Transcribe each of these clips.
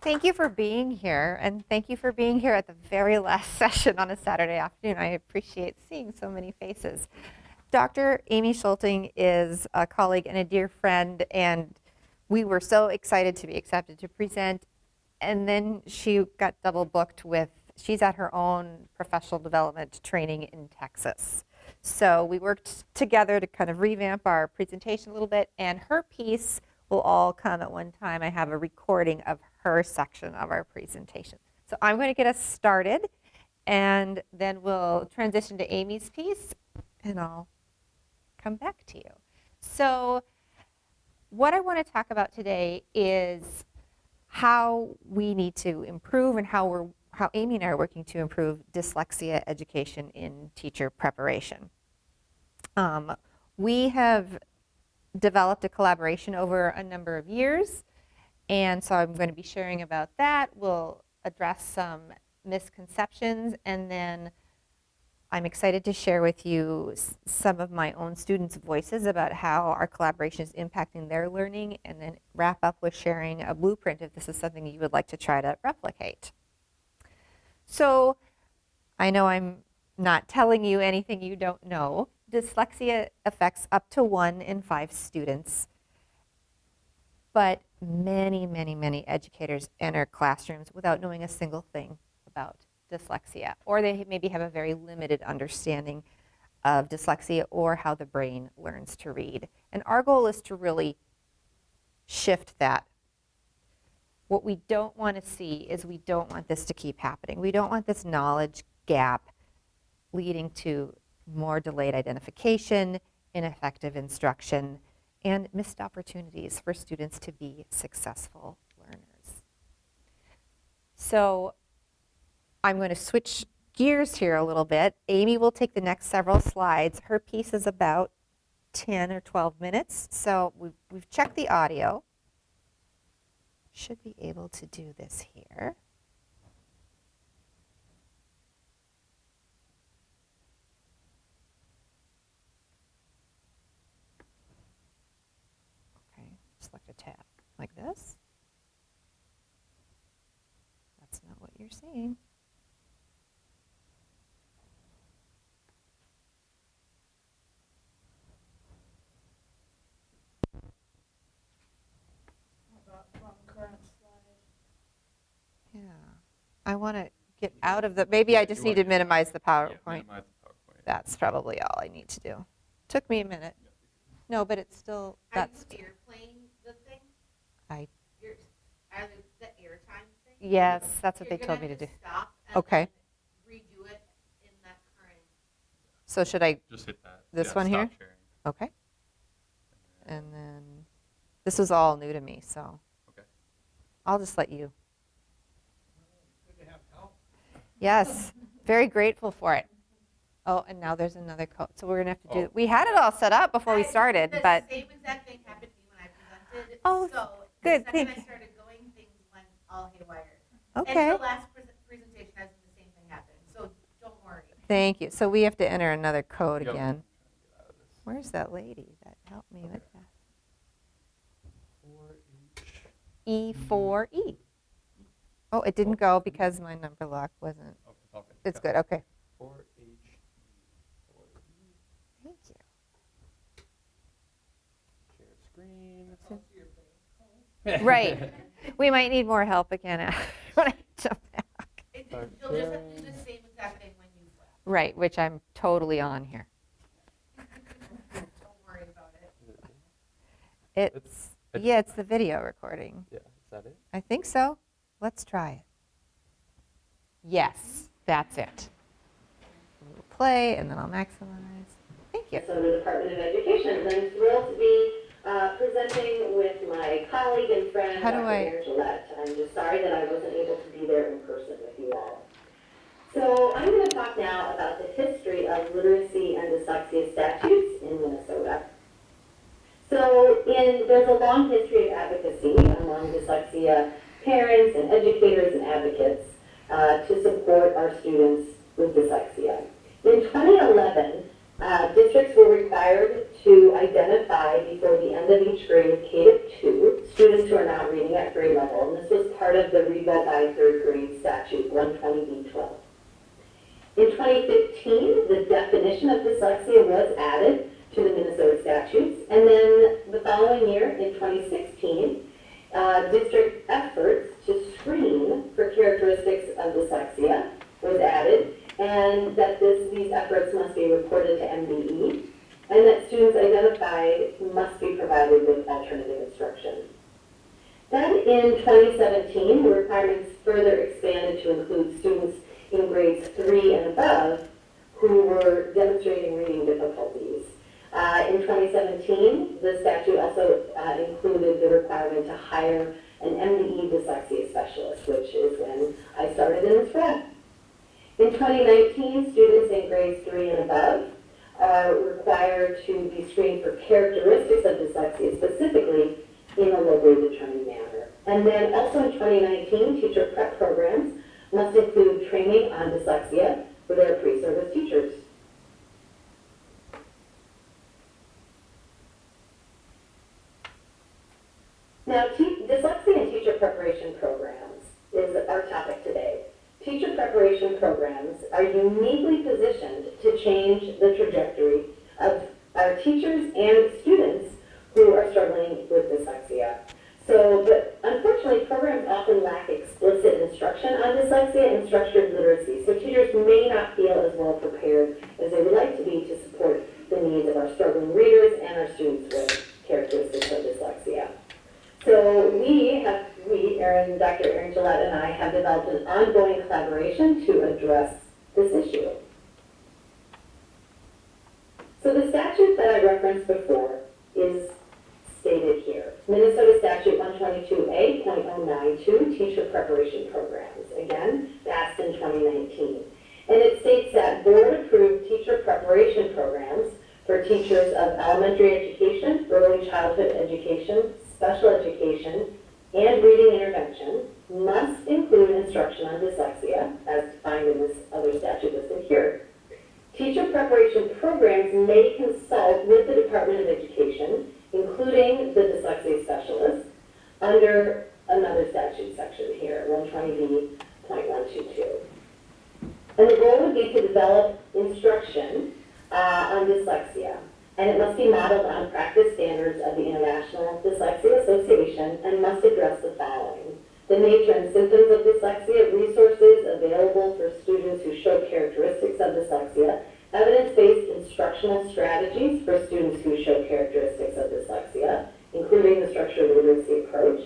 Thank you for being here, and thank you for being here at the very last session on a Saturday afternoon. I appreciate seeing so many faces. Dr. Amy Schulting is a colleague and a dear friend, and we were so excited to be accepted to present. And then she got double booked with, she's at her own professional development training in Texas. So we worked together to kind of revamp our presentation a little bit, and her piece will all come at one time. I have a recording of her section of our presentation. So I'm going to get us started, and then we'll transition to Amy's piece, and I'll come back to you. So what I want to talk about today is how we need to improve and how Amy and I are working to improve dyslexia education in teacher preparation. We have developed a collaboration over a number of years, and so I'm going to be sharing about that. We'll address some misconceptions, and then I'm excited to share with you some of my own students' voices about how our collaboration is impacting their learning, and then wrap up with sharing a blueprint if this is something you would like to try to replicate. So I know I'm not telling you anything you don't know. Dyslexia affects up to 1 in 5 students, but many, many, many educators enter classrooms without knowing a single thing about dyslexia, or they maybe have a very limited understanding of dyslexia or how the brain learns to read. And our goal is to really shift that. What we don't want to see is we don't want this to keep happening. We don't want this knowledge gap leading to more delayed identification, ineffective instruction, and missed opportunities for students to be successful learners. So I'm going to switch gears here a little bit. Amy will take the next several slides. Her piece is about 10 or 12 minutes. So we've checked the audio. Should be able to do this here. Okay, select a tab like this. That's not what you're seeing. Yeah, I want to get out of the, maybe I just need to minimize the PowerPoint. Yeah, minimize the PowerPoint. That's probably all I need to do. Took me a minute. No, but it's still, that's. Are you airplaying the thing? I. The airtime thing? Yes, that's what they told me to do. Stop and Okay. then redo it in that current. So should I, Just hit that. this one here? Stop sharing. Okay. And then, this was all new to me, so. Okay. I'll just let you. Good to have help. Yes, very grateful for it. Oh, and now there's another code. So we're going to have to do, Oh. we had it all set up before we started, but. The same exact thing happened to me when I presented. Oh, so good, the second thank I you. started going, things went all haywire. Okay. And the last presentation has the same thing happen, so don't worry. Thank you. So we have to enter another code Yep. again. Get out of this. Where's that lady that helped me with that? 4H. E4E. Oh, it didn't go because my number lock wasn't. Okay. It's good, okay. 4H. Thank you. Share screen. Right. We might need more help again when I jump back. You'll just have to do the same exact thing when you flip. Right, which I'm totally on here. Don't worry about it. It's the video recording. Yeah, is that it? I think so. Let's try it. Yes, that's it. We'll play and then I'll maximize. Thank you. So the Department of Education, and I'm thrilled to be presenting with my colleague and friend, How do Dr. I- Erin Gillett. I'm just sorry that I wasn't able to be there in person with you all. So I'm going to talk now about the history of literacy and dyslexia statutes in Minnesota. So there's a long history of advocacy among dyslexia parents and educators and advocates to support our students with dyslexia. In 2011, Districts were required to identify before the end of each grade, K to 2, students who are not reading at grade level, and this was part of the Read by Third Grade Statute 120B12. In 2015, the definition of dyslexia was added to the Minnesota statutes, and then the following year, in 2016, district efforts to screen for characteristics of dyslexia was added, and that these efforts must be reported to MBE, and that students identified must be provided with alternative instruction. Then in 2017, the requirements further expanded to include students in grades 3 and above who were demonstrating reading difficulties. In 2017, the statute also included the requirement to hire an MDE dyslexia specialist, which is when I started in this role. In 2019, students in grades 3 and above are required to be screened for characteristics of dyslexia, specifically in a locally determined manner. And then also in 2019, teacher prep programs must include training on dyslexia for their pre-service teachers. Now, dyslexia and teacher preparation programs is our topic today. Teacher preparation programs are uniquely positioned to change the trajectory of our teachers and students who are struggling with dyslexia. But unfortunately, programs often lack explicit instruction on dyslexia and structured literacy, so teachers may not feel as well prepared as they would like to be to support the needs of our struggling readers and our students with characteristics of dyslexia. So Erin, Dr. Erin Gillett and I have developed an ongoing collaboration to address this issue. So the statute that I referenced before is stated here. Minnesota Statute 122A.092, Teacher Preparation Programs. Again, passed in 2019. And it states that board-approved teacher preparation programs for teachers of elementary education, early childhood education, special education, and reading intervention must include instruction on dyslexia, as defined in this other statute listed here. Teacher preparation programs may consult with the Department of Education, including the dyslexia specialist, under another statute section here, 120B.122. And the goal would be to develop instruction on dyslexia, and it must be modeled on practice standards of the International Dyslexia Association and must address the following: the nature and symptoms of dyslexia, resources available for students who show characteristics of dyslexia, evidence-based instructional strategies for students who show characteristics of dyslexia, including the structured literacy approach,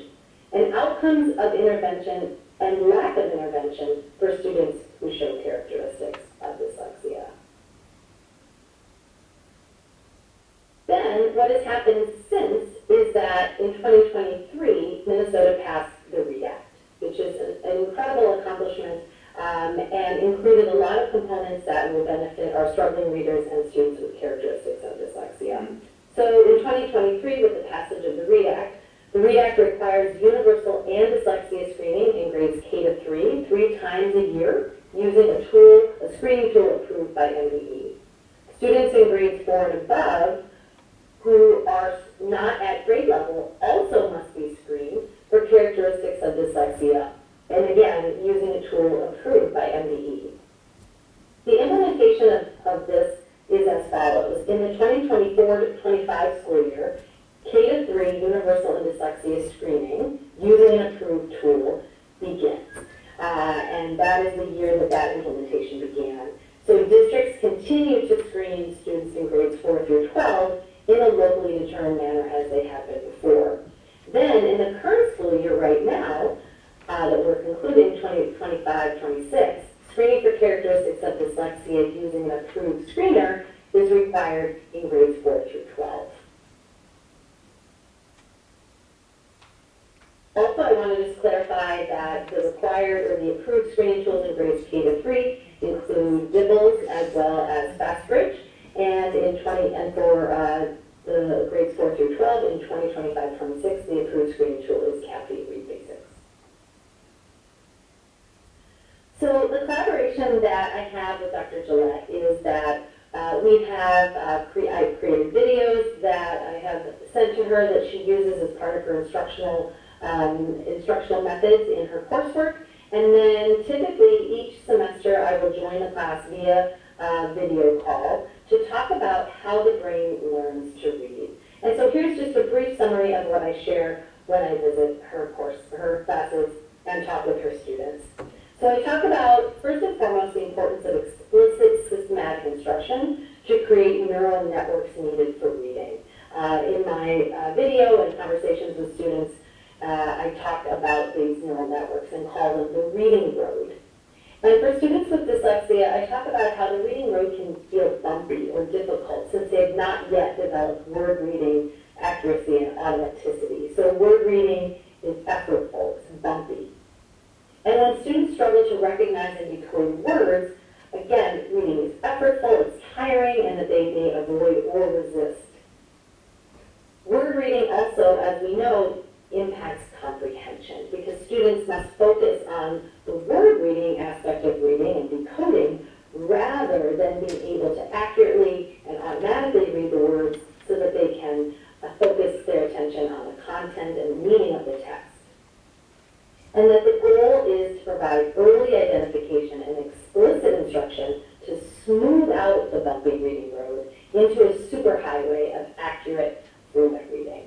and outcomes of intervention and lack of intervention for students who show characteristics of dyslexia. Then, what has happened since is that in 2023, Minnesota passed the READ Act, which is an incredible accomplishment and included a lot of components that will benefit our struggling readers and students with characteristics of dyslexia. So in 2023, with the passage of the READ Act requires universal and dyslexia screening in grades K to 3 times a year, using a screening tool approved by MBE. Students in grades 4 and above who are not at grade level also must be screened for characteristics of dyslexia, and again, using a tool approved by MBE. The implementation of this is as follows. In the 2024-25 school year, K to 3 universal and dyslexia screening using an approved tool begins. And that is the year that implementation began. So districts continue to screen students in grades 4 through 12 in a locally determined manner as they have been before. Then in the current school year right now, that we're concluding 2025-26, screening for characteristics of dyslexia using an approved screener is required in grades 4 through 12. Also, I want to just clarify that the required or the approved screening tools in grades K to 3 include DIBELS as well as FastBridge, and for the grades 4 through 12 in 2025-26, the approved screening tool is CAPI Read Basics. So the collaboration that I have with Dr. Gillett is that I've created videos that I have sent to her that she uses as part of her instructional methods in her coursework. And then typically each semester I will join the class via video call to talk about how the brain learns to read. And so here's just a brief summary of what I share when I visit her classes and talk with her students. So I talk about, first and foremost, the importance of explicit systematic instruction to create neural networks needed for reading. In my video and conversations with students, I talk about these neural networks and call them the reading road. And for students with dyslexia, I talk about how the reading road can feel bumpy or difficult since they have not yet developed word reading accuracy and automaticity. So word reading is effortful, it's bumpy. And when students struggle to recognize and decode words, again, reading is effortful, it's tiring, and that they may avoid or resist. Word reading also, as we know, impacts comprehension because students must focus on the word reading aspect of reading and decoding rather than being able to accurately and automatically read the words so that they can focus their attention on the content and the meaning of the text. And that the goal is to provide early identification and explicit instruction to smooth out the bumpy reading road into a superhighway of accurate, fluent reading.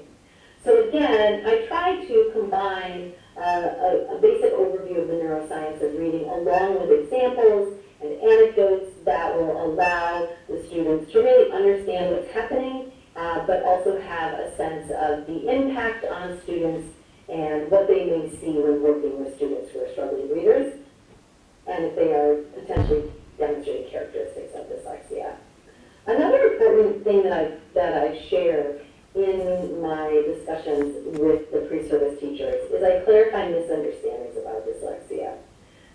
So again, I try to combine a basic overview of the neuroscience of reading along with examples and anecdotes that will allow the students to really understand what's happening, but also have a sense of the impact on students and what they may see when working with students who are struggling readers, and if they are potentially demonstrating characteristics of dyslexia. Another important thing that I share in my discussions with the pre-service teachers is I clarify misunderstandings about dyslexia.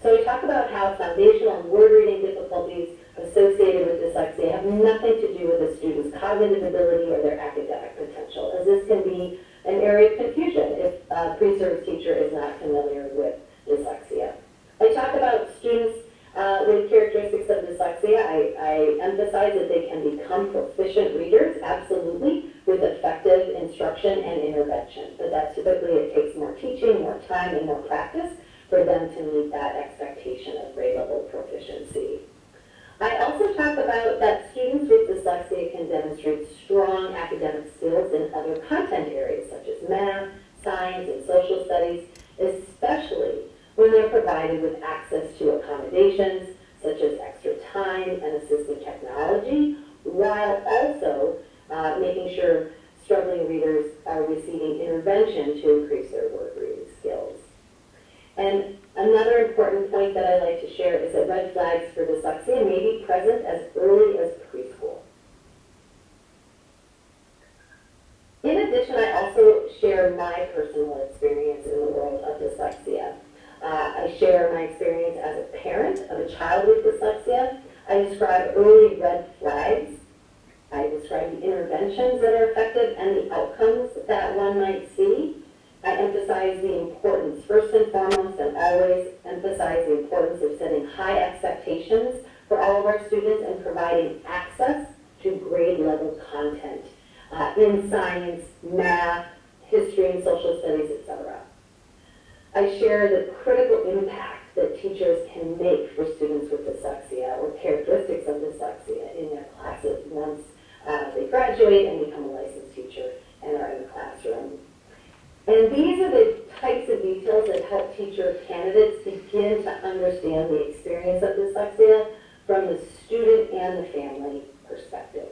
So I talk about how foundational and word reading difficulties associated with dyslexia have nothing to do with a student's cognitive ability or their academic potential, as this can be an area of confusion if a pre-service teacher is not familiar with dyslexia. I talk about students with characteristics of dyslexia. I emphasize that they can become proficient readers, absolutely, with effective instruction and intervention. But that typically it takes more teaching, more time, and more practice for them to meet that expectation of grade level proficiency. I also talk about that students with dyslexia can demonstrate strong academic skills in other content areas such as math, science, and social studies, especially when they're provided with access to accommodations such as extra time and assistive technology, while also making sure struggling readers are receiving intervention to increase their word reading skills. And another important point that I like to share is that red flags for dyslexia may be present as early as preschool. In addition, I also share my personal experience in the world of dyslexia. I share my experience as a parent of a child with dyslexia. I describe early red flags. I describe the interventions that are effective and the outcomes that one might see. I emphasize the importance, first and foremost, and always emphasize the importance of setting high expectations for all of our students and providing access to grade level content in science, math, history and social studies, etc. I share the critical impact that teachers can make for students with dyslexia or characteristics of dyslexia in their classes once they graduate and become a licensed teacher and are in the classroom. And these are the types of details that help teacher candidates begin to understand the experience of dyslexia from the student and the family perspective.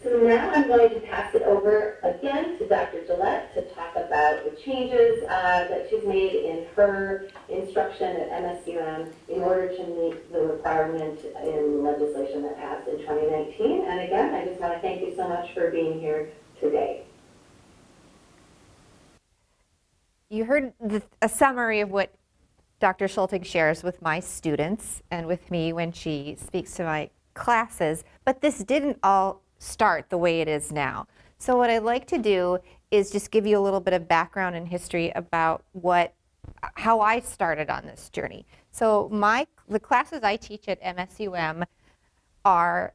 So now I'm going to pass it over again to Dr. Gillett to talk about the changes that she's made in her instruction at MSUM in order to meet the requirement in legislation that passed in 2019. And again, I just want to thank you so much for being here today. You heard a summary of what Dr. Schulting shares with my students and with me when she speaks to my classes, but this didn't all start the way it is now. So what I'd like to do is just give you a little bit of background and history about how I started on this journey. So the classes I teach at MSUM are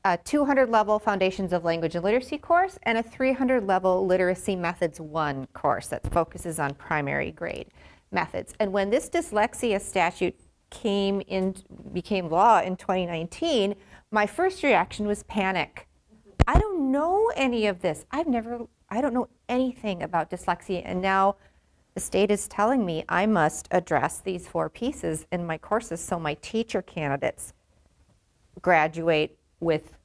a 200 level Foundations of Language and Literacy course and a 300 level Literacy Methods 1 course that focuses on primary grade methods. And when this dyslexia statute became law in 2019, my first reaction was panic. I don't know any of this. I don't know anything about dyslexia, and now the state is telling me I must address these 4 pieces in my courses so my teacher candidates graduate with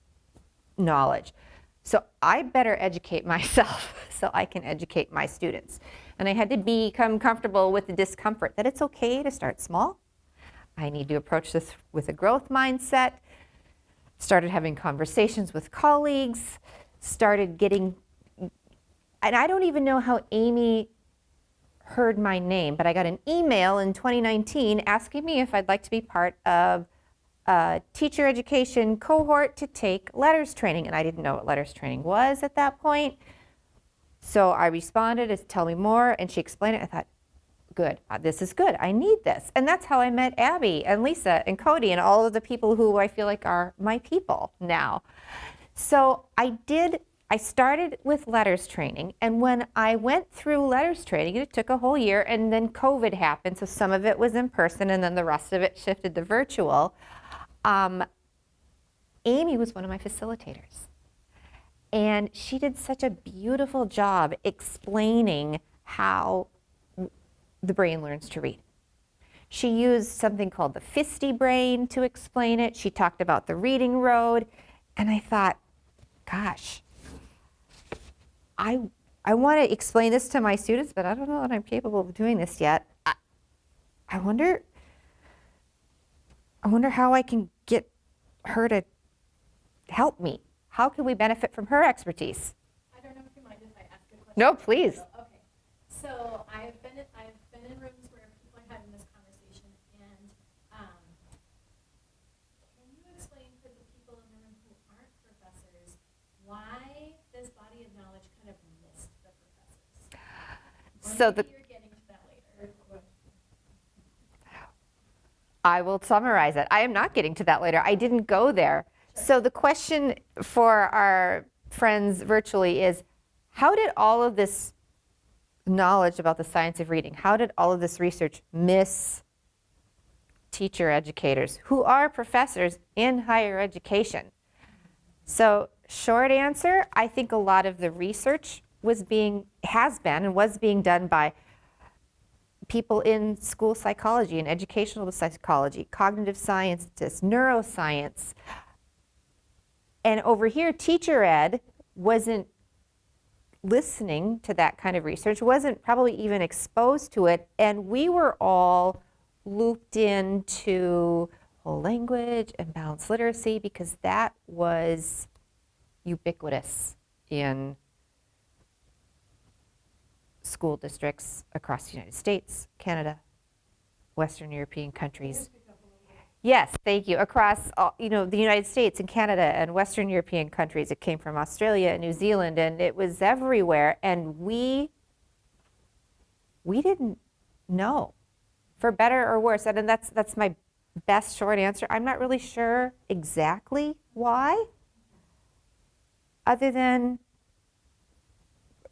knowledge. So I better educate myself so I can educate my students. And I had to become comfortable with the discomfort that it's okay to start small. I need to approach this with a growth mindset. Started having conversations with colleagues, and I don't even know how Amy heard my name, but I got an email in 2019 asking me if I'd like to be part of a teacher education cohort to take letters training, and I didn't know what letters training was at that point. So I responded as tell me more, and she explained it. I thought, good, this is good, I need this. And that's how I met Abby and Lisa and Cody and all of the people who I feel like are my people now. So I started with letters training, and when I went through letters training, it took a whole year, and then COVID happened, so some of it was in person, and then the rest of it shifted to virtual. Amy was one of my facilitators, and she did such a beautiful job explaining how the brain learns to read. She used something called the fisty brain to explain it. She talked about the reading road, and I thought, gosh, I want to explain this to my students, but I don't know that I'm capable of doing this yet. I wonder how I can get her to help me. How can we benefit from her expertise? I don't know if you mind if I ask a question. No, please. Okay. So I've been in rooms where people are having this conversation, and can you explain for the people in the room who aren't professors why this body of knowledge kind of missed the professors? Or maybe you're getting to that later. I will summarize it. I am not getting to that later. I didn't go there. So the question for our friends virtually is, how did all of this knowledge about the science of reading, how did all of this research miss teacher educators who are professors in higher education? So short answer, I think a lot of the research was being done by people in school psychology and educational psychology, cognitive scientists, neuroscience. And over here, teacher ed wasn't listening to that kind of research, wasn't probably even exposed to it, and we were all looped into whole language and balanced literacy because that was ubiquitous in school districts across the United States, Canada, Western European countries. Yes, thank you. Across the United States and Canada and Western European countries. It came from Australia and New Zealand, and it was everywhere. And we didn't know, for better or worse. And that's my best short answer. I'm not really sure exactly why, other than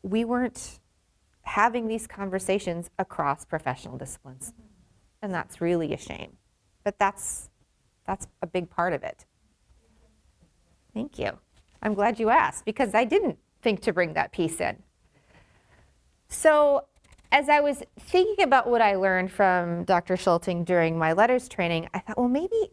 we weren't having these conversations across professional disciplines. And that's really a shame. But that's a big part of it. Thank you. I'm glad you asked because I didn't think to bring that piece in. So as I was thinking about what I learned from Dr. Schulting during my letters training, I thought, well, maybe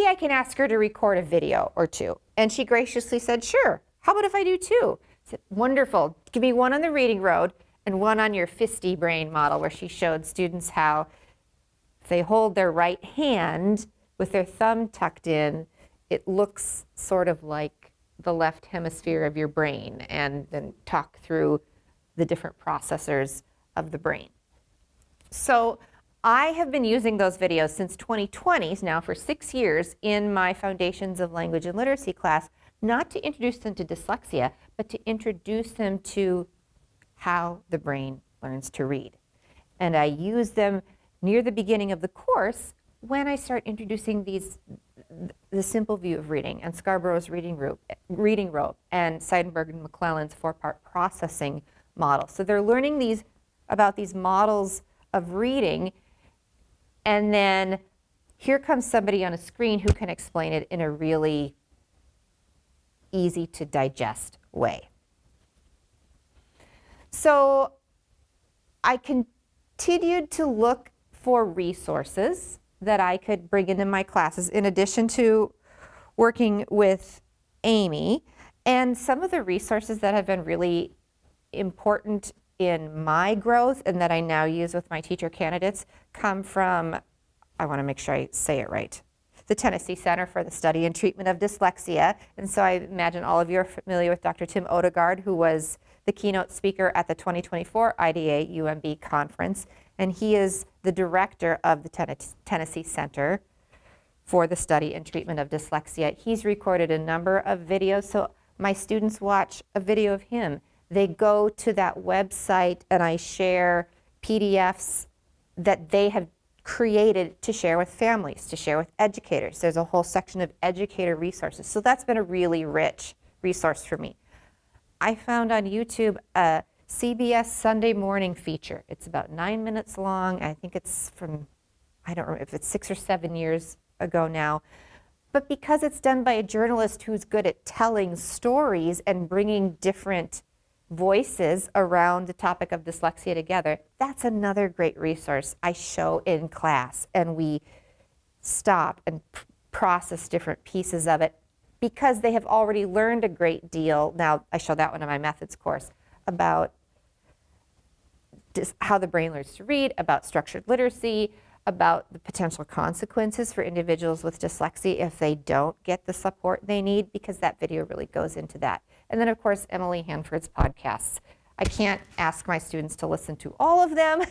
I can ask her to record a video or two. And she graciously said, sure. How about if I do two? I said, wonderful. Give me one on the reading road and one on your fisty brain model, where she showed students how if they hold their right hand with their thumb tucked in, it looks sort of like the left hemisphere of your brain, and then talk through the different processors of the brain. So I have been using those videos since 2020, now for 6 years, in my Foundations of Language and Literacy class, not to introduce them to dyslexia, but to introduce them to how the brain learns to read. And I use them near the beginning of the course when I start introducing the simple view of reading and Scarborough's reading rope and Seidenberg and McClellan's 4-part processing model. So they're learning about these models of reading, and then here comes somebody on a screen who can explain it in a really easy to digest way. So I continued to look for resources that I could bring into my classes in addition to working with Amy. And some of the resources that have been really important in my growth and that I now use with my teacher candidates come from, I want to make sure I say it right, the Tennessee Center for the Study and Treatment of Dyslexia. And so I imagine all of you are familiar with Dr. Tim Odegaard, who was the keynote speaker at the 2024 IDA UMB conference. And he is the director of the Tennessee Center for the Study and Treatment of Dyslexia. He's recorded a number of videos, so my students watch a video of him. They go to that website and I share PDFs that they have created to share with families, to share with educators. There's a whole section of educator resources. So that's been a really rich resource for me. I found on YouTube a CBS Sunday morning feature. It's about 9 minutes long. I think it's from, I don't remember if it's 6 or 7 years ago now. But because it's done by a journalist who's good at telling stories and bringing different voices around the topic of dyslexia together, that's another great resource I show in class. And we stop and process different pieces of it because they have already learned a great deal. Now, I show that one in my methods course about how the brain learns to read, about structured literacy, about the potential consequences for individuals with dyslexia if they don't get the support they need, because that video really goes into that. And then, of course, Emily Hanford's podcasts. I can't ask my students to listen to all of them,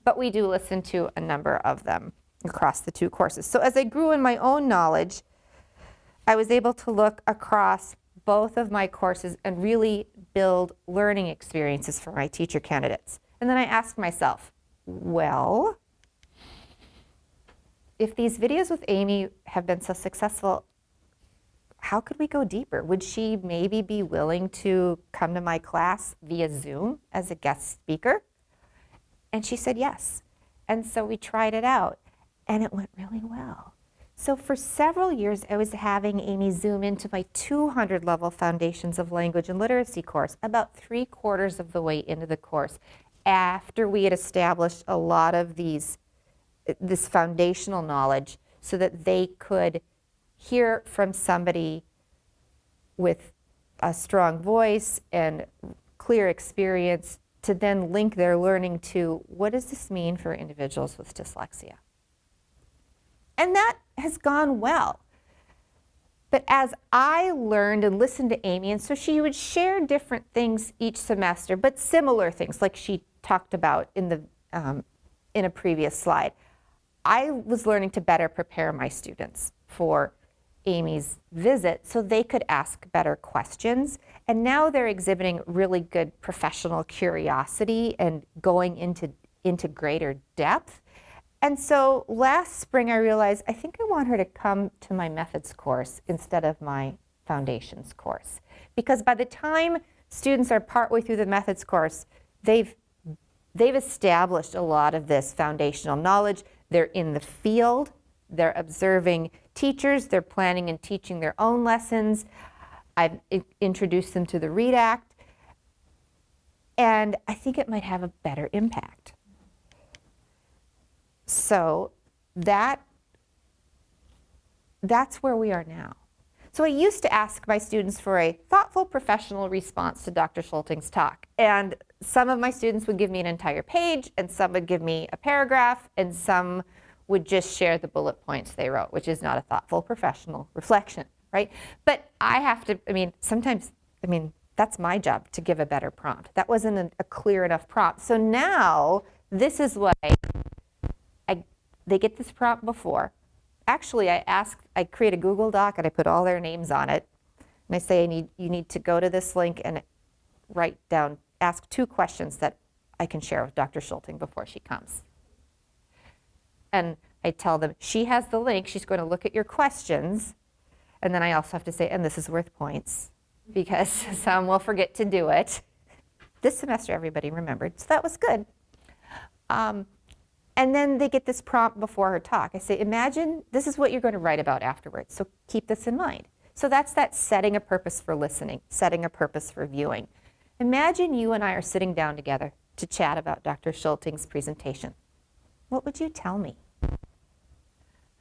but we do listen to a number of them across the 2 courses. So as I grew in my own knowledge, I was able to look across both of my courses and really build learning experiences for my teacher candidates. And then I asked myself, well, if these videos with Amy have been so successful, how could we go deeper? Would she maybe be willing to come to my class via Zoom as a guest speaker? And she said yes. And so we tried it out, and it went really well. So for several years, I was having Amy Zoom into my 200 level Foundations of Language and Literacy course, about 3/4 of the way into the course, after we had established a lot of this foundational knowledge so that they could hear from somebody with a strong voice and clear experience to then link their learning to what does this mean for individuals with dyslexia. And that has gone well. But as I learned and listened to Amy, and so she would share different things each semester, but similar things like she talked about in a previous slide. I was learning to better prepare my students for Amy's visit so they could ask better questions. And now they're exhibiting really good professional curiosity and going into greater depth. And so last spring I realized I think I want her to come to my methods course instead of my foundations course. Because by the time students are partway through the methods course, they've established a lot of this foundational knowledge. They're in the field, they're observing teachers, they're planning and teaching their own lessons. I've introduced them to the READ Act, and I think it might have a better impact. So that's where we are now. So I used to ask my students for a thoughtful professional response to Dr. Schulting's talk. And some of my students would give me an entire page, and some would give me a paragraph, and some would just share the bullet points they wrote, which is not a thoughtful professional reflection, right? But I have to, sometimes, that's my job to give a better prompt. That wasn't a clear enough prompt. So now, this is what they get this prompt before. Actually, I create a Google Doc and I put all their names on it. And I say, you need to go to this link and write down ask 2 questions that I can share with Dr. Schulting before she comes. And I tell them, she has the link, she's going to look at your questions, and then I also have to say, and this is worth points, because some will forget to do it. This semester, everybody remembered, so that was good. And then they get this prompt before her talk. I say, imagine this is what you're going to write about afterwards, so keep this in mind. So that's that setting a purpose for listening, setting a purpose for viewing. Imagine you and I are sitting down together to chat about Dr. Schulting's presentation. What would you tell me?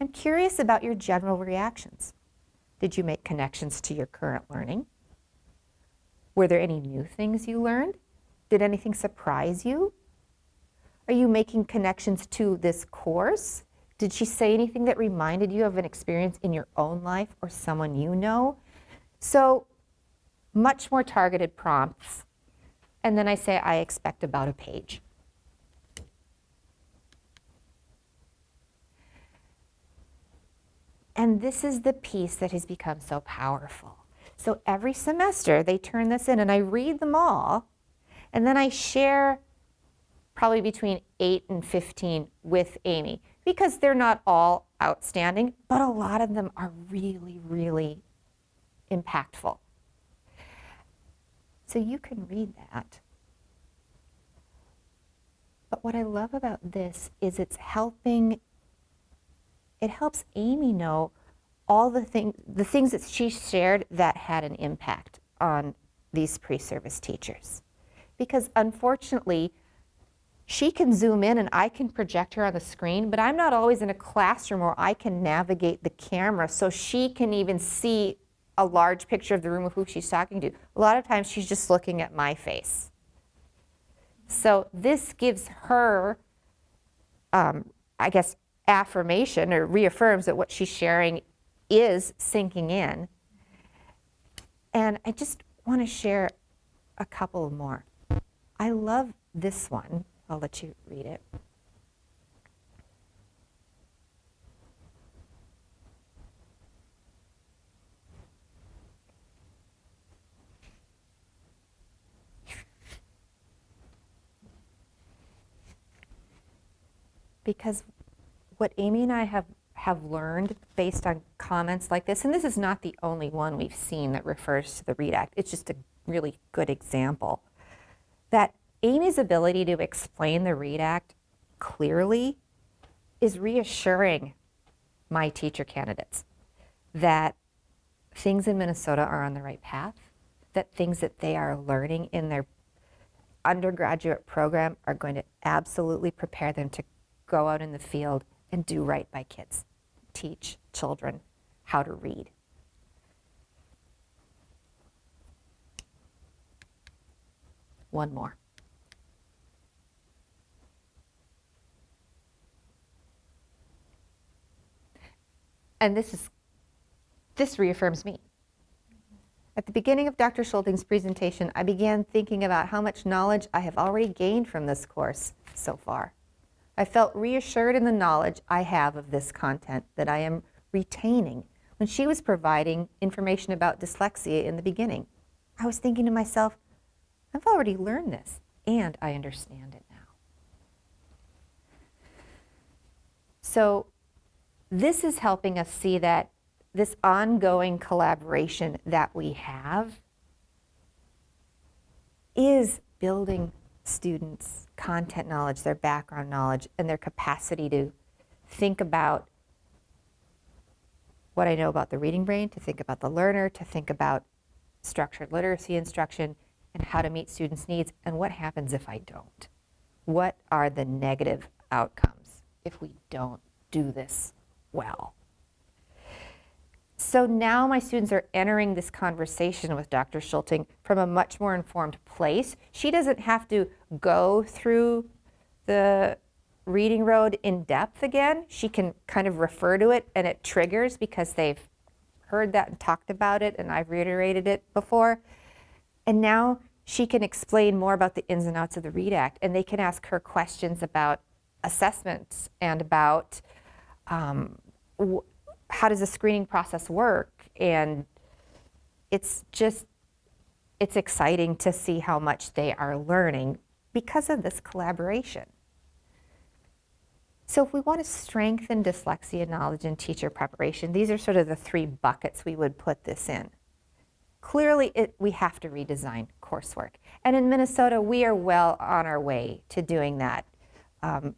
I'm curious about your general reactions. Did you make connections to your current learning? Were there any new things you learned? Did anything surprise you? Are you making connections to this course? Did she say anything that reminded you of an experience in your own life or someone you know? So much more targeted prompts. And then I say, I expect about a page. And this is the piece that has become so powerful. So every semester they turn this in and I read them all, and then I share probably between 8 and 15 with Amy, because they're not all outstanding, but a lot of them are really, really impactful. So you can read that. But what I love about this is it helps Amy know all the things that she shared that had an impact on these pre-service teachers. Because unfortunately, she can zoom in and I can project her on the screen, but I'm not always in a classroom where I can navigate the camera so she can even see a large picture of the room of who she's talking to. A lot of times she's just looking at my face. So this gives her, I guess, affirmation or reaffirms that what she's sharing is sinking in. And I just want to share a couple more. I love this one. I'll let you read it. Because what Amy and I have learned based on comments like this, and this is not the only one we've seen that refers to the READ Act, it's just a really good example, that Amy's ability to explain the READ Act clearly is reassuring my teacher candidates that things in Minnesota are on the right path, that things that they are learning in their undergraduate program are going to absolutely prepare them to go out in the field and do right by kids, teach children how to read. One more. And this reaffirms me. At the beginning of Dr. Schulting's presentation, I began thinking about how much knowledge I have already gained from this course so far. I felt reassured in the knowledge I have of this content that I am retaining. When she was providing information about dyslexia in the beginning, I was thinking to myself, I've already learned this, and I understand it now. So this is helping us see that this ongoing collaboration that we have is building students' content knowledge, their background knowledge, and their capacity to think about what I know about the reading brain, to think about the learner, to think about structured literacy instruction, and how to meet students' needs, and what happens if I don't. What are the negative outcomes if we don't do this well? So now my students are entering this conversation with Dr. Schulting from a much more informed place. She doesn't have to go through the reading road in depth again. She can kind of refer to it and it triggers because they've heard that and talked about it and I've reiterated it before. And now she can explain more about the ins and outs of the READ Act, and they can ask her questions about assessments and about how does the screening process work? And it's just it's exciting to see how much they are learning because of this collaboration. So if we want to strengthen dyslexia knowledge and teacher preparation, these are sort of the 3 buckets we would put this in. Clearly, we have to redesign coursework. And in Minnesota, we are well on our way to doing that,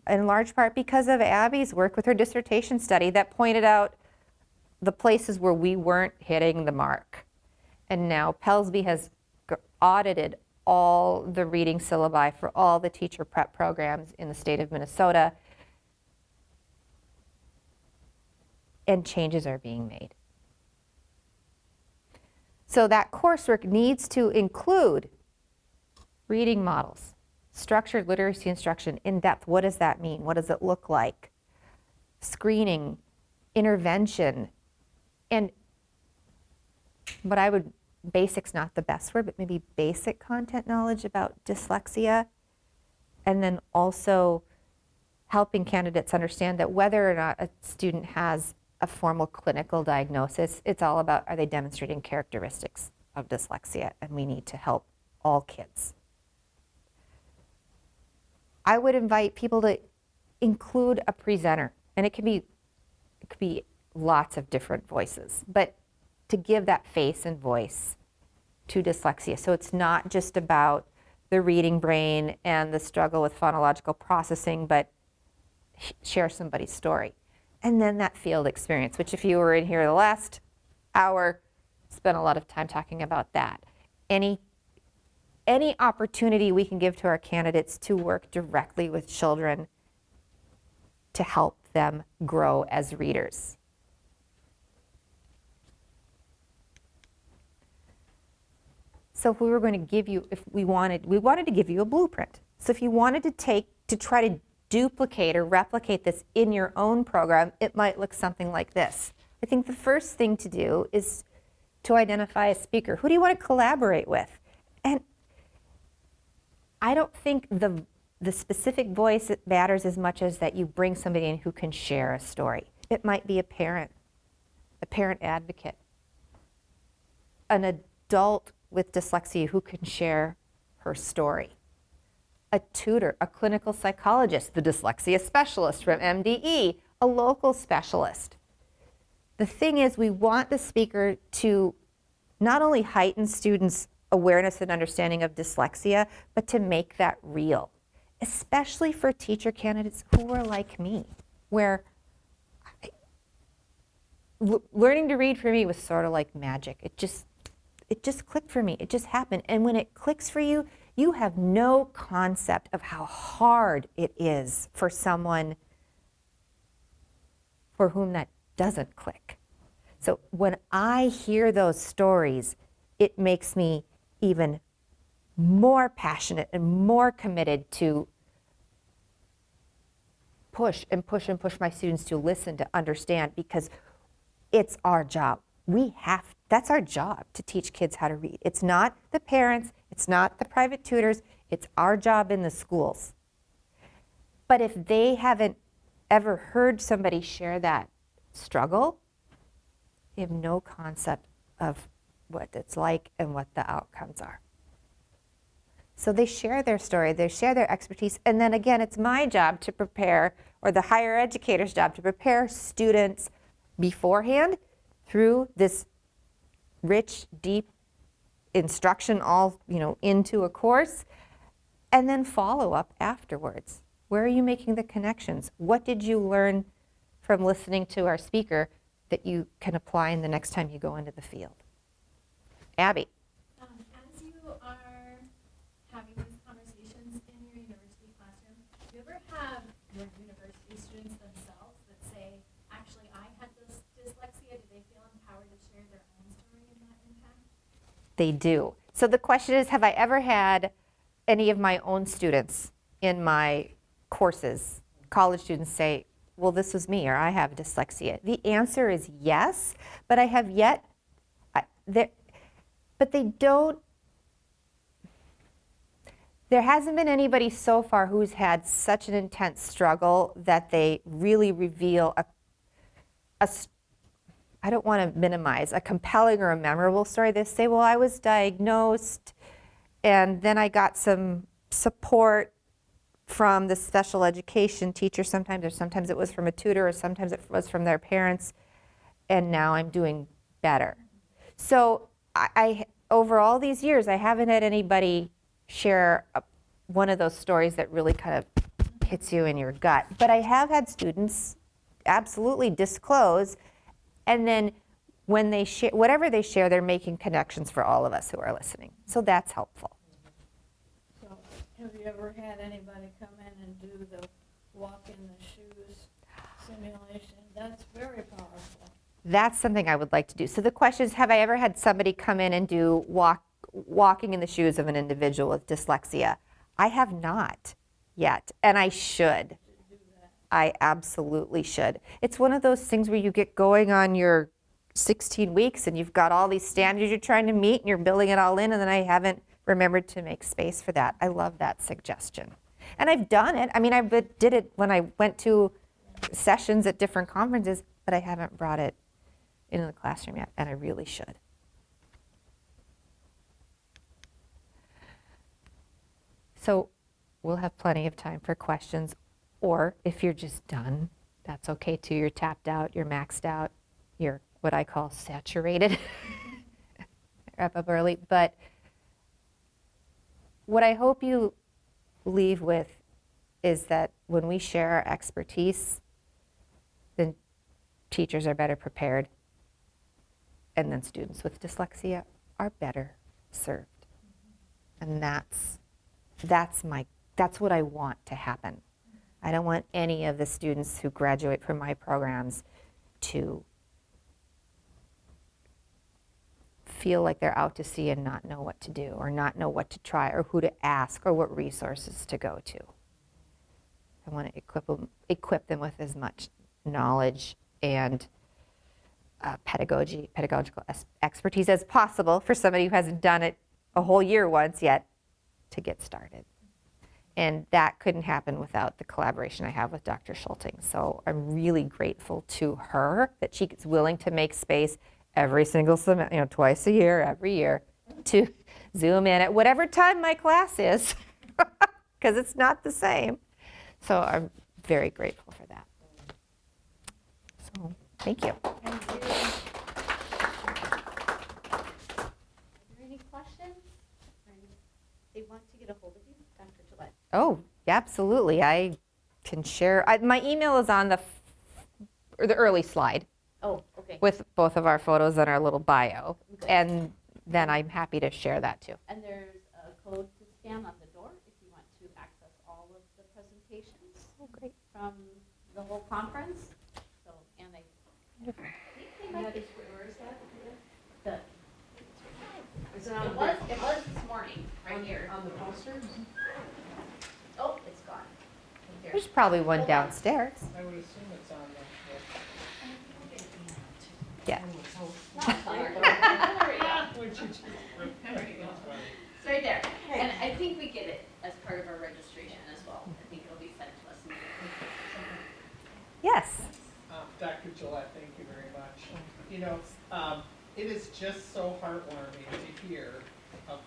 in large part because of Abby's work with her dissertation study that pointed out the places where we weren't hitting the mark. And now Pelsby has audited all the reading syllabi for all the teacher prep programs in the state of Minnesota, and changes are being made. So that coursework needs to include reading models, structured literacy instruction, in depth. What does that mean? What does it look like? Screening, intervention, and what I would, basic's not the best word, but maybe basic content knowledge about dyslexia. And then also helping candidates understand that whether or not a student has a formal clinical diagnosis, it's all about, are they demonstrating characteristics of dyslexia? And we need to help all kids. I would invite people to include a presenter, and it could be lots of different voices, but to give that face and voice to dyslexia. So it's not just about the reading brain and the struggle with phonological processing, but share somebody's story. And then that field experience, which if you were in here the last hour, spent a lot of time talking about that. Any opportunity we can give to our candidates to work directly with children to help them grow as readers. So if we were going to give you, we wanted to give you a blueprint. So if you wanted to try to duplicate or replicate this in your own program, it might look something like this. I think the first thing to do is to identify a speaker. Who do you want to collaborate with? And I don't think the specific voice matters as much as that you bring somebody in who can share a story. It might be a parent advocate, an adult with dyslexia who can share her story, a tutor, a clinical psychologist, the dyslexia specialist from MDE, a local specialist. The thing is, we want the speaker to not only heighten students' awareness and understanding of dyslexia, but to make that real, especially for teacher candidates who are like me, where learning to read for me was sort of like magic. It just clicked for me. It just happened. And when it clicks for you, you have no concept of how hard it is for someone for whom that doesn't click. So when I hear those stories, it makes me even more passionate and more committed to push my students to listen, to understand, because it's our job. That's our job, to teach kids how to read. It's not the parents, it's not the private tutors, it's our job in the schools. But if they haven't ever heard somebody share that struggle, they have no concept of what it's like and what the outcomes are. So they share their story, they share their expertise, and then again, it's my job to prepare, or the higher educator's job, to prepare students beforehand through this rich, deep instruction all, into a course, and then follow up afterwards. Where are you making the connections? What did you learn from listening to our speaker that you can apply in the next time you go into the field? Abby. As you are having these conversations in your university classroom, do you ever have your university students themselves that say, actually, I had this dyslexia? Do they feel empowered to share their own story and that impact? They do. So the question is, have I ever had any of my own students in my courses, college students, say, well, this was me, or I have dyslexia? The answer is yes, but I have yet, but they don't, there hasn't been anybody so far who's had such an intense struggle that they really reveal I don't want to minimize, a compelling or a memorable story. They say, well, I was diagnosed and then I got some support from the special education teacher sometimes, or sometimes it was from a tutor, or sometimes it was from their parents, and now I'm doing better. So over all these years, I haven't had anybody share one of those stories that really kind of hits you in your gut. But I have had students absolutely disclose, and then when they share, whatever they share, they're making connections for all of us who are listening. So that's helpful. So, have you ever had anybody come in and do the walk in the shoes simulation? That's very powerful. That's something I would like to do. So the question is, have I ever had somebody come in and do walking in the shoes of an individual with dyslexia? I have not yet, and I should. I absolutely should. It's one of those things where you get going on your 16 weeks and you've got all these standards you're trying to meet and you're building it all in, and then I haven't remembered to make space for that. I love that suggestion. And I've done it. I mean, I did it when I went to sessions at different conferences, but I haven't brought it into the classroom yet, and I really should. So we'll have plenty of time for questions, or if you're just done, that's okay too. You're tapped out, you're maxed out, you're what I call saturated. Wrap up early. But what I hope you leave with is that when we share our expertise, then teachers are better prepared, and then students with dyslexia are better served. And that's what I want to happen. I don't want any of the students who graduate from my programs to feel like they're out to sea and not know what to do, or not know what to try, or who to ask, or what resources to go to. I want to equip them with as much knowledge and pedagogical expertise as possible for somebody who hasn't done it a whole year once yet to get started. And that couldn't happen without the collaboration I have with Dr. Schulting. So I'm really grateful to her that she's willing to make space every single semester, twice a year, every year, to Zoom in at whatever time my class is, because it's not the same. So I'm very grateful for that. So thank you. Thank you. Are there any questions? They want to get a hold of you, Dr. Gillett. Oh, yeah, absolutely. I can share. My email is on the early slide Oh, okay. with both of our photos and our little bio. Good. And then I'm happy to share that too. And there's a code to scan on the door if you want to access all of the presentations Oh, great. from the whole conference. So, and I think they might be, Where is that? the, Is it it was this morning, right here. on the posters? Oh, it's gone. Right there. There's probably one downstairs. I would assume it's on the. Yeah. No, it's on there. There we go. Would you just There you go. It's right there. And I think we get it as part of our registration as well. I think it'll be sent to us. Yes. Dr. Gillett, thank you very much. It is just so heartwarming to hear of,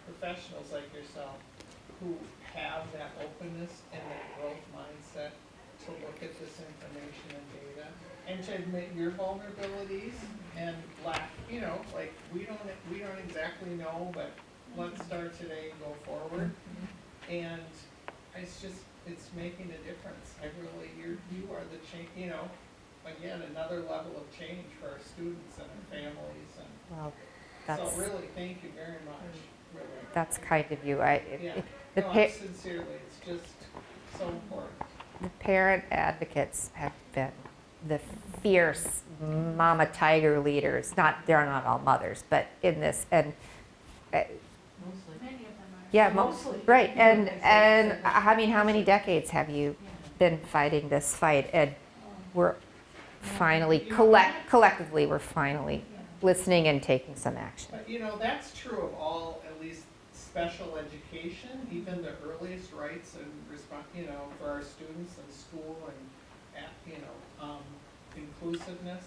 professionals like yourself who have that openness and that growth mindset to look at this information and data and to admit your vulnerabilities and lack, like we don't exactly know, but let's start today and go forward. And it's making a difference. You are the change, again, another level of change for our students and our families. And Well, so really, thank you very much. Really. that's kind of you. Yeah. The, No, pa- sincerely, it's just so important. the parent advocates have been the fierce mama tiger leaders. They're not all mothers, but in this, and Many of them are. yeah, Mostly. right. And I mean, how many decades have you been fighting this fight? And we're finally collectively, we're finally listening and taking some action. But that's true of all, at least special education, even the earliest rights and for our students in school and inclusiveness.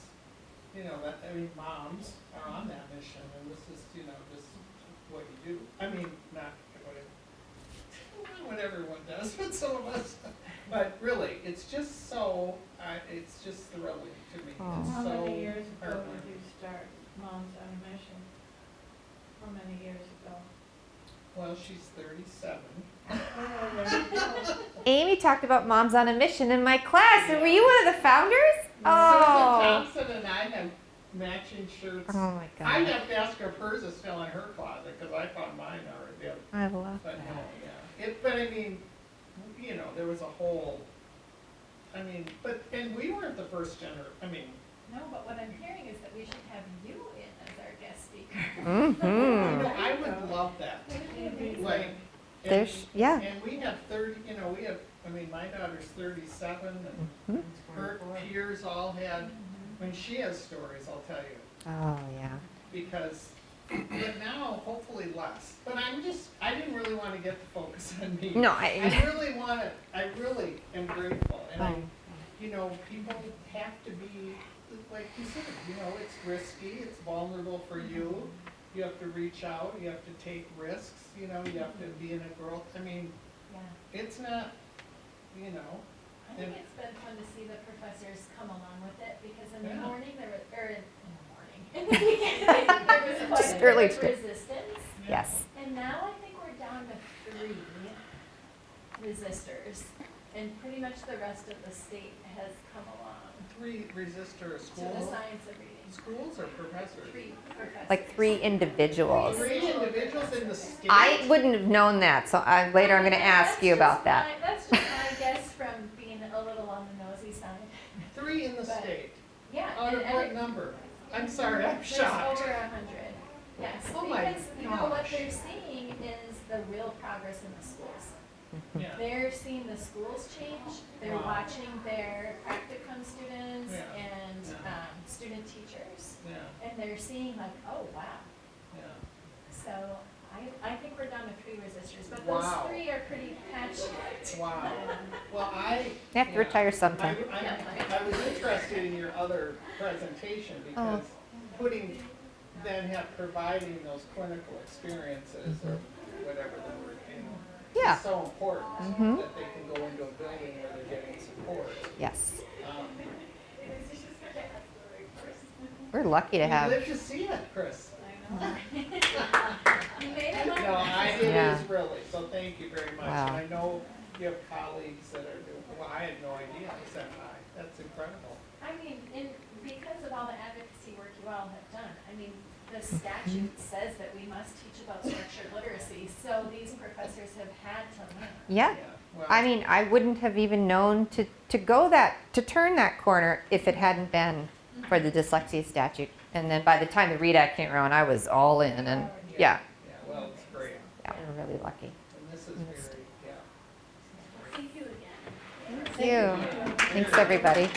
you know, that, I mean, moms are on that mission, and this is, you know, just what you do. I mean, not what everyone does, but some of us. But really, it's just so, it's just thrilling to me. Oh. It's How so many years ago heartwarming. did you start Moms on a Mission? How many years ago? Well, she's 37. Amy talked about Moms on a Mission in my class, and were you one of the founders? Susan Oh. Thompson and I have matching shirts. Oh my I God. have to ask her if hers is still in her closet, because I found mine already. I love But no, that. yeah. But I mean, you know, there was a whole, I mean, and we weren't the first I mean, No, but what I'm hearing is that we should have you in as our guest speaker. Mm-hmm. no, I would love that. Like, and- There's, yeah. And we have 30, you know, we have, I mean, my daughter's 37, and her peers all had, I mean, she has stories, I'll tell you, Oh, yeah. because, but now, hopefully less. But I didn't really want to get the focus on me. No, I really am grateful, and Oh. you know, people have to be, like you said, you know, it's risky, it's vulnerable for you. You have to reach out, you have to take risks, you know, you have to be in a growth, I mean, Yeah. it's not, you know, I think it's been fun to see the professors come along with it, because in the Yeah. morning, there was, or in the morning, in the beginning, there was quite Just a early bit of today. resistance. Yes. And now I think we're down to 3 resistors, and pretty much the rest of the state has come along 3 resistor to the schools, science of reading. schools or professors? 3 professors. Like 3 individuals. 3 individuals in the state? I wouldn't have known that, so later I'm going to ask you about that. That's just my guess from being a little on the nosy side. 3 in the But- state, Yeah. out of and what number? I'm sorry, I'm There's shocked. over 100. Yes, Oh my because you know what gosh. they're seeing is the real progress in the schools. Yeah, They're seeing the schools change. They're Wow. watching their practicum students Yeah. and Yeah. student teachers, yeah, and they're seeing like, oh wow. yeah. So I think we're down to 3 resistors, but Wow. those 3 are pretty patchy. Wow. Well, You have to retire sometime. I was interested in your other presentation because providing those clinical experiences or whatever the word, you know, Yeah. is so important Mhm. that they can go into a building where they're getting support. Yes. Um, We're lucky to You have. live to see it, Chris. You made it. No, it Yeah. is really, so thank you very much. Wow. And I know you have colleagues that are doing, well, I had no idea I said hi. That's incredible. I mean, because of all the advocacy work you all have done, I mean, the statute says that we must teach about structured literacy, so these professors have had to learn. Yeah. Well, I mean, I wouldn't have even known to turn that corner if it hadn't been for the dyslexia statute. And then by the time the READ Act came around, I was all in, and yeah, Yeah, well, it's great. yeah, we're really lucky. And this is very, yeah. Thank you again. Thank you. Thanks, everybody.